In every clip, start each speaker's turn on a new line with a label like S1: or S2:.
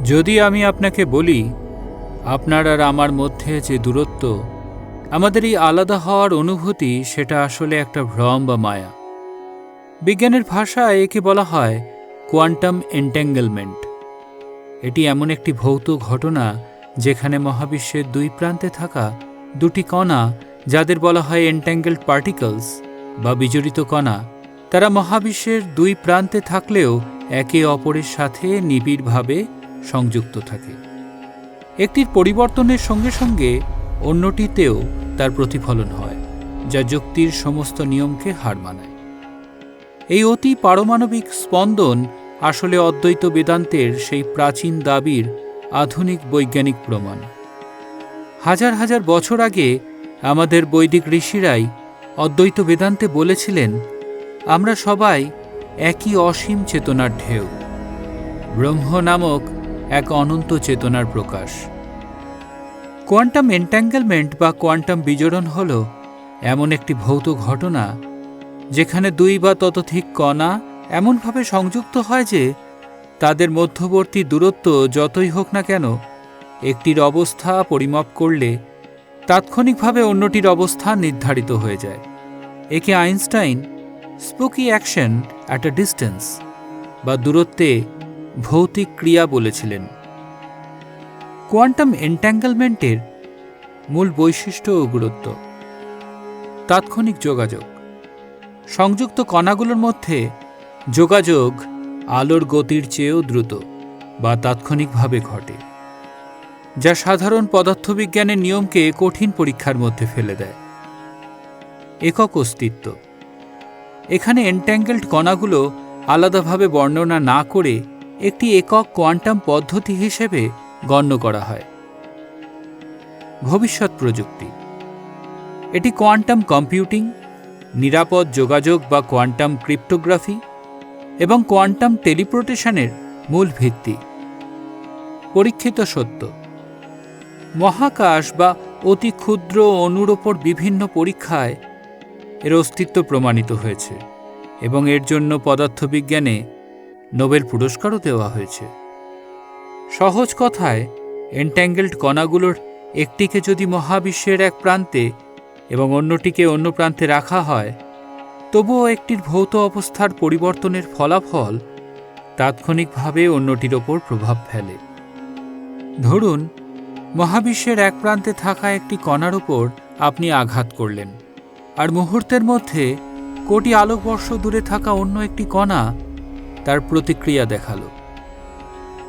S1: যদি আমি আপনাকে বলি আপনার আর আমার মধ্যে যে দূরত্ব, আমাদের এই আলাদা হওয়ার অনুভূতি, সেটা আসলে একটা ভ্রম বা মায়া। বিজ্ঞানের ভাষায় একে বলা হয় কোয়ান্টাম এন্ট্যাঙ্গেলমেন্ট। এটি এমন একটি ভৌত ঘটনা যেখানে মহাবিশ্বের দুই প্রান্তে থাকা দুটি কণা, যাদের বলা হয় এন্ট্যাঙ্গেলড পার্টিকলস বা বিজড়িত কণা, তারা মহাবিশ্বের দুই প্রান্তে থাকলেও একে অপরের সাথে নিবিড়ভাবে সংযুক্ত থাকে। একটির পরিবর্তনের সঙ্গে সঙ্গে অন্যটিতেও তার প্রতিফলন হয়, যা যুক্তির সমস্ত নিয়মকে হার মানায়। এই অতি পারমাণবিক স্পন্দন আসলে অদ্বৈত বেদান্তের সেই প্রাচীন দাবির আধুনিক বৈজ্ঞানিক প্রমাণ। হাজার হাজার বছর আগে আমাদের বৈদিক ঋষিরাই অদ্বৈত বেদান্তে বলেছিলেন, আমরা সবাই একই অসীম চেতনার ঢেউ, ব্রহ্ম নামক এক অনন্ত চেতনার প্রকাশ। কোয়ান্টাম এন্ট্যাঙ্গেলমেন্ট বা কোয়ান্টাম বিজড়ন হল এমন একটি ভৌত ঘটনা যেখানে দুই বা ততোধিক কণা এমনভাবে সংযুক্ত হয় যে তাদের মধ্যবর্তী দূরত্ব যতই হোক না কেন, একটির অবস্থা পরিমাপ করলে তাৎক্ষণিকভাবে অন্যটির অবস্থান নির্ধারিত হয়ে যায়। একে Einstein spooky action at a distance বা দূরত্বে ভৌতিক ক্রিয়া বলেছিলেন। কোয়ান্টাম এন্ট্যাঙ্গেলমেন্টের মূল বৈশিষ্ট্য ও গুরুত্ব: তাৎক্ষণিক যোগাযোগ। সংযুক্ত কণাগুলোর মধ্যে যোগাযোগ আলোর গতির চেয়েও দ্রুত বা তাৎক্ষণিকভাবে ঘটে, যা সাধারণ পদার্থবিজ্ঞানের নিয়মকে কঠিন পরীক্ষার মধ্যে ফেলে দেয়। একক অস্তিত্ব: এখানে এন্ট্যাঙ্গেলড কণাগুলো আলাদাভাবে বর্ণনা না করে একটি একক কোয়ান্টাম পদ্ধতি হিসেবে গণ্য করা হয়। ভবিষ্যৎ প্রযুক্তি: এটি কোয়ান্টাম কম্পিউটিং, নিরাপদ যোগাযোগ বা কোয়ান্টাম ক্রিপ্টোগ্রাফি এবং কোয়ান্টাম টেলিপোর্টেশনের মূল ভিত্তি। পরীক্ষিত সত্য: মহাকাশ বা অতি ক্ষুদ্র অণুর ওপর বিভিন্ন পরীক্ষায় এর অস্তিত্ব প্রমাণিত হয়েছে এবং এর জন্য পদার্থবিজ্ঞানে নোবেল পুরস্কারও দেওয়া হয়েছে। সহজ কথায়, এন্ট্যাঙ্গেলড কণাগুলোর একটিকে যদি মহাবিশ্বের এক প্রান্তে এবং অন্যটিকে অন্য প্রান্তে রাখা হয়, তবুও একটির ভৌত অবস্থার পরিবর্তনের ফলাফল তাৎক্ষণিকভাবে অন্যটির ওপর প্রভাব ফেলে। ধরুন, মহাবিশ্বের এক প্রান্তে থাকা একটি কণার ওপর আপনি আঘাত করলেন, আর মুহূর্তের মধ্যে কোটি আলোকবর্ষ দূরে থাকা অন্য একটি কণা তার প্রতিক্রিয়া দেখালো।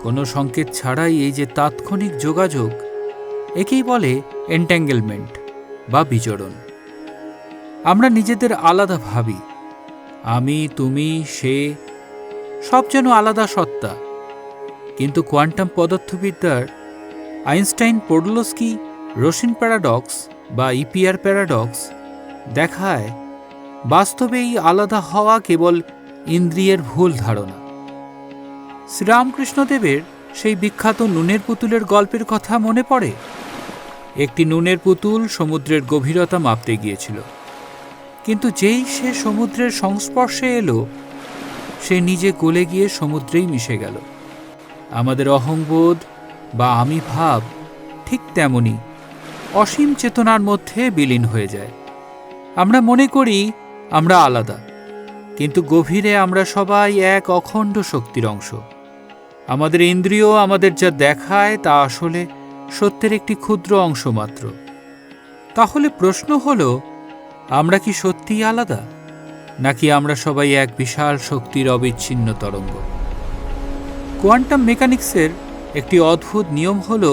S1: কোনো সংকেত ছাড়াই এই যে তাৎক্ষণিক যোগাযোগ, একেই বলে এন্ট্যাঙ্গেলমেন্ট বা বিজড়ন। আমরা নিজেদের আলাদা ভাবি, আমি, তুমি, সে, সব যেন আলাদা সত্তা। কিন্তু কোয়ান্টাম পদার্থবিদ্যার আইনস্টাইন পোডলস্কি রোশিন প্যারাডক্স বা ইপিআর প্যারাডক্স দেখায়, বাস্তবে এই আলাদা হওয়া কেবল ইন্দ্রিয়ের ভুল ধারণা। শ্রীরামকৃষ্ণদেবের সেই বিখ্যাত নুনের পুতুলের গল্পের কথা মনে পড়ে? একটি নুনের পুতুল সমুদ্রের গভীরতা মাপতে গিয়েছিল, কিন্তু যেই সে সমুদ্রের সংস্পর্শে এলো, সে নিজে গলে গিয়ে সমুদ্রেই মিশে গেল। আমাদের অহংবোধ বা আমি ভাব ঠিক তেমনি অসীম চেতনার মধ্যে বিলীন হয়ে যায়। আমরা মনে করি আমরা আলাদা, কিন্তু গভীরে আমরা সবাই এক অখণ্ড শক্তির অংশ। আমাদের ইন্দ্রিয় আমাদের যা দেখায় তা আসলে সত্যের একটি ক্ষুদ্র অংশ মাত্র। তাহলে প্রশ্ন হল, আমরা কি সত্যিই আলাদা, নাকি আমরা সবাই এক বিশাল শক্তির অবিচ্ছিন্ন তরঙ্গ? কোয়ান্টাম মেকানিক্সের একটি অদ্ভুত নিয়ম হল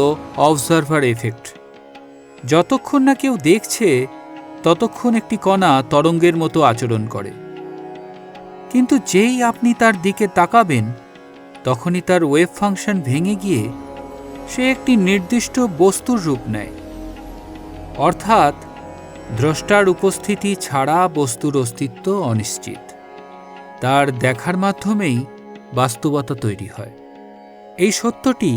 S1: অবজারভার এফেক্ট। যতক্ষণ না কেউ দেখছে, ততক্ষণ একটি কণা তরঙ্গের মতো আচরণ করে, কিন্তু যেই আপনি তার দিকে তাকাবেন, তখনই তার ওয়েভ ফাংশন ভেঙে গিয়ে সে একটি নির্দিষ্ট বস্তুর রূপ নেয়। অর্থাৎ দ্রষ্টার উপস্থিতি ছাড়া বস্তুর অস্তিত্ব অনিশ্চিত। তার দেখার মাধ্যমেই বাস্তবতা তৈরি হয়। এই সত্যটি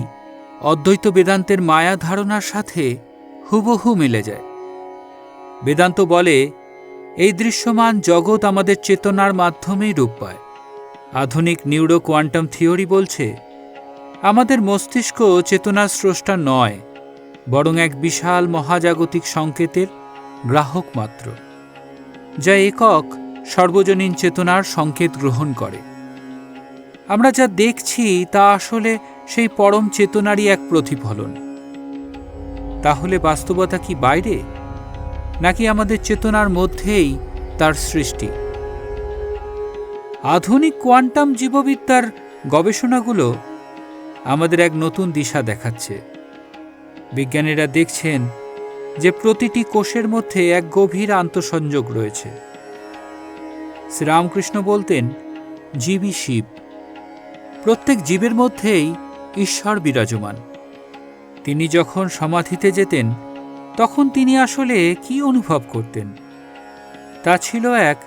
S1: অদ্বৈত বেদান্তের মায়া ধারণার সাথে হুবহু মিলে যায়। বেদান্ত বলে, এই দৃশ্যমান জগৎ আমাদের চেতনার মাধ্যমেই রূপ পায়। আধুনিক নিউরো কোয়ান্টাম থিওরি বলছে, আমাদের মস্তিষ্ক চেতনার স্রষ্টা নয়, বরং এক বিশাল মহাজাগতিক সংকেতের গ্রাহক মাত্র, যা একক সর্বজনীন চেতনার সংকেত গ্রহণ করে। আমরা যা দেখছি তা আসলে সেই পরম চেতনারই এক প্রতিফলন। তাহলে বাস্তবতা কি বাইরে, নাকি আমাদের চেতনার মধ্যেই তার সৃষ্টি? আধুনিক কোয়ান্টাম জীববিদ্যার গবেষণাগুলো আমাদের এক নতুন দিশা দেখাচ্ছে। বিজ্ঞানীরা দেখছেন যে প্রতিটি কোষের মধ্যে এক গভীর আন্তঃসংযোগ রয়েছে। শ্রীরামকৃষ্ণ বলতেন, জীবই শিব। প্রত্যেক জীবের মধ্যেই ঈশ্বর বিরাজমান। তিনি যখন সমাধিতে যেতেন তখন তিনি আসলে কি অনুভব করতেন? তা ছিল এক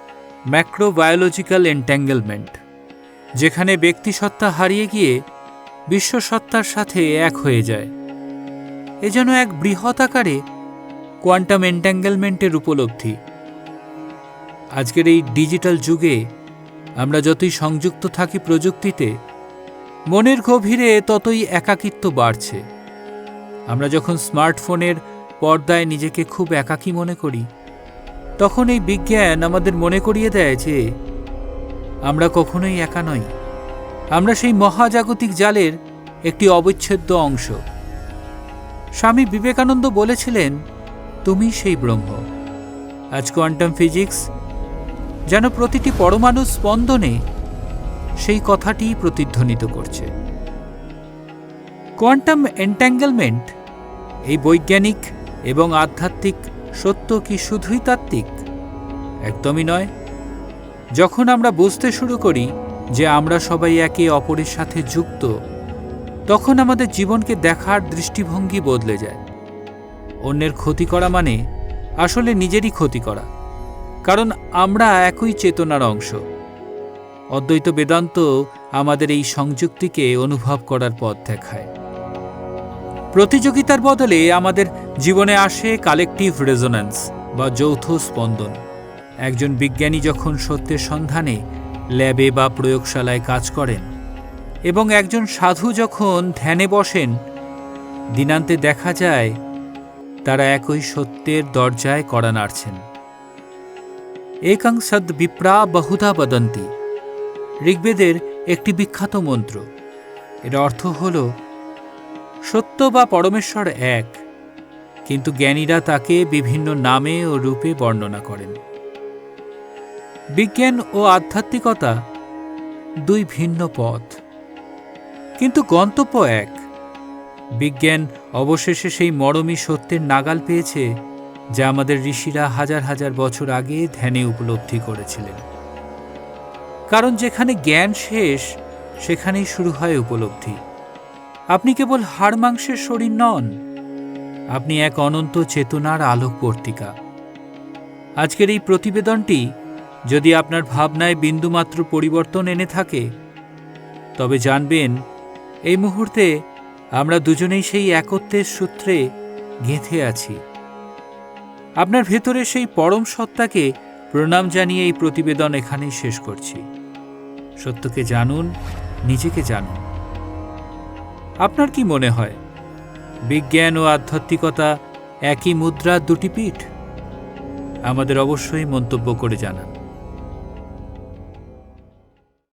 S1: ম্যাক্রোবায়োলজিক্যাল এন্ট্যাঙ্গেলমেন্ট, যেখানে ব্যক্তিসত্তা হারিয়ে গিয়ে বিশ্বসত্তার সাথে এক হয়ে যায়। এ যেন এক বৃহৎ আকারে কোয়ান্টাম এন্ট্যাঙ্গেলমেন্টের উপলব্ধি। আজকের এই ডিজিটাল যুগে আমরা যতই সংযুক্ত থাকি প্রযুক্তিতে, মনের গভীরে ততই একাকিত্ব বাড়ছে। আমরা যখন স্মার্টফোনের পর্দায় নিজেকে খুব একাকী মনে করি, তখন এই বিজ্ঞান আমাদের মনে করিয়ে দেয় যে আমরা কখনোই একা নই। আমরা সেই মহাজাগতিক জালের একটি অবিচ্ছেদ্য অংশ। স্বামী বিবেকানন্দ বলেছিলেন, তুমি সেই ব্রহ্ম। আজ কোয়ান্টাম ফিজিক্স যেন প্রতিটি পরমাণু স্পন্দনে সেই কথাটি প্রতিধ্বনিত করছে। কোয়ান্টাম এন্ট্যাঙ্গেলমেন্ট, এই বৈজ্ঞানিক এবং আধ্যাত্মিক সত্য কি শুধুই তাত্ত্বিক? একদমই নয়। যখন আমরা বুঝতে শুরু করি যে আমরা সবাই একে অপরের সাথে যুক্ত, তখন আমাদের জীবনকে দেখার দৃষ্টিভঙ্গি বদলে যায়। অন্যের ক্ষতি করা মানে আসলে নিজেরই ক্ষতি করা, কারণ আমরা একই চেতনার অংশ। অদ্বৈত বেদান্ত আমাদের এই সংযুক্তিকে অনুভব করার পথ দেখায়। প্রতিযোগিতার বদলে আমাদের জীবনে আসে কালেকটিভ রেজোন্যান্স বা যৌথ স্পন্দন। একজন বিজ্ঞানী যখন সত্যের সন্ধানে ল্যাবে বা প্রয়োগশালায় কাজ করেন এবং একজন সাধু যখন ধ্যানে বসেন, দিনান্তে দেখা যায় তারা একই সত্যের দরজায় কড়া নাড়ছেন। একং সদ বিপ্রা বহুধা বদন্তি, ঋগ্বেদের একটি বিখ্যাত মন্ত্র। এর অর্থ হল, সত্য বা পরমেশ্বর এক, কিন্তু জ্ঞানীরা তাকে বিভিন্ন নামে ও রূপে বর্ণনা করেন। বিজ্ঞান ও আধ্যাত্মিকতা দুই ভিন্ন পথ, কিন্তু গন্তব্য এক। বিজ্ঞান অবশেষে সেই মরমী সত্যের নাগাল পেয়েছে যা আমাদের ঋষিরা হাজার হাজার বছর আগে ধ্যানে উপলব্ধি করেছিলেন। কারণ যেখানে জ্ঞান শেষ, সেখানেই শুরু হয় উপলব্ধি। আপনি কেবল হাড় মাংসের শরীর নন, আপনি এক অনন্ত চেতনার আলোকবর্তিকা। আজকের এই প্রতিবেদনটি যদি আপনার ভাবনায় বিন্দুমাত্র পরিবর্তন এনে থাকে, তবে জানবেন এই মুহূর্তে আমরা দুজনেই সেই একত্বের সূত্রে গেঁথে আছি। আপনার ভেতরে সেই পরম সত্তাকে প্রণাম জানিয়ে এই প্রতিবেদন এখানেই শেষ করছি। সত্যকে জানুন, নিজেকে জানুন। আপনার কি মনে হয়, বিজ্ঞান ও আধ্যাত্মিকতা একই মুদ্রার দুটি পিঠ? আমাদের অবশ্যই মন্তব্য করে জানান।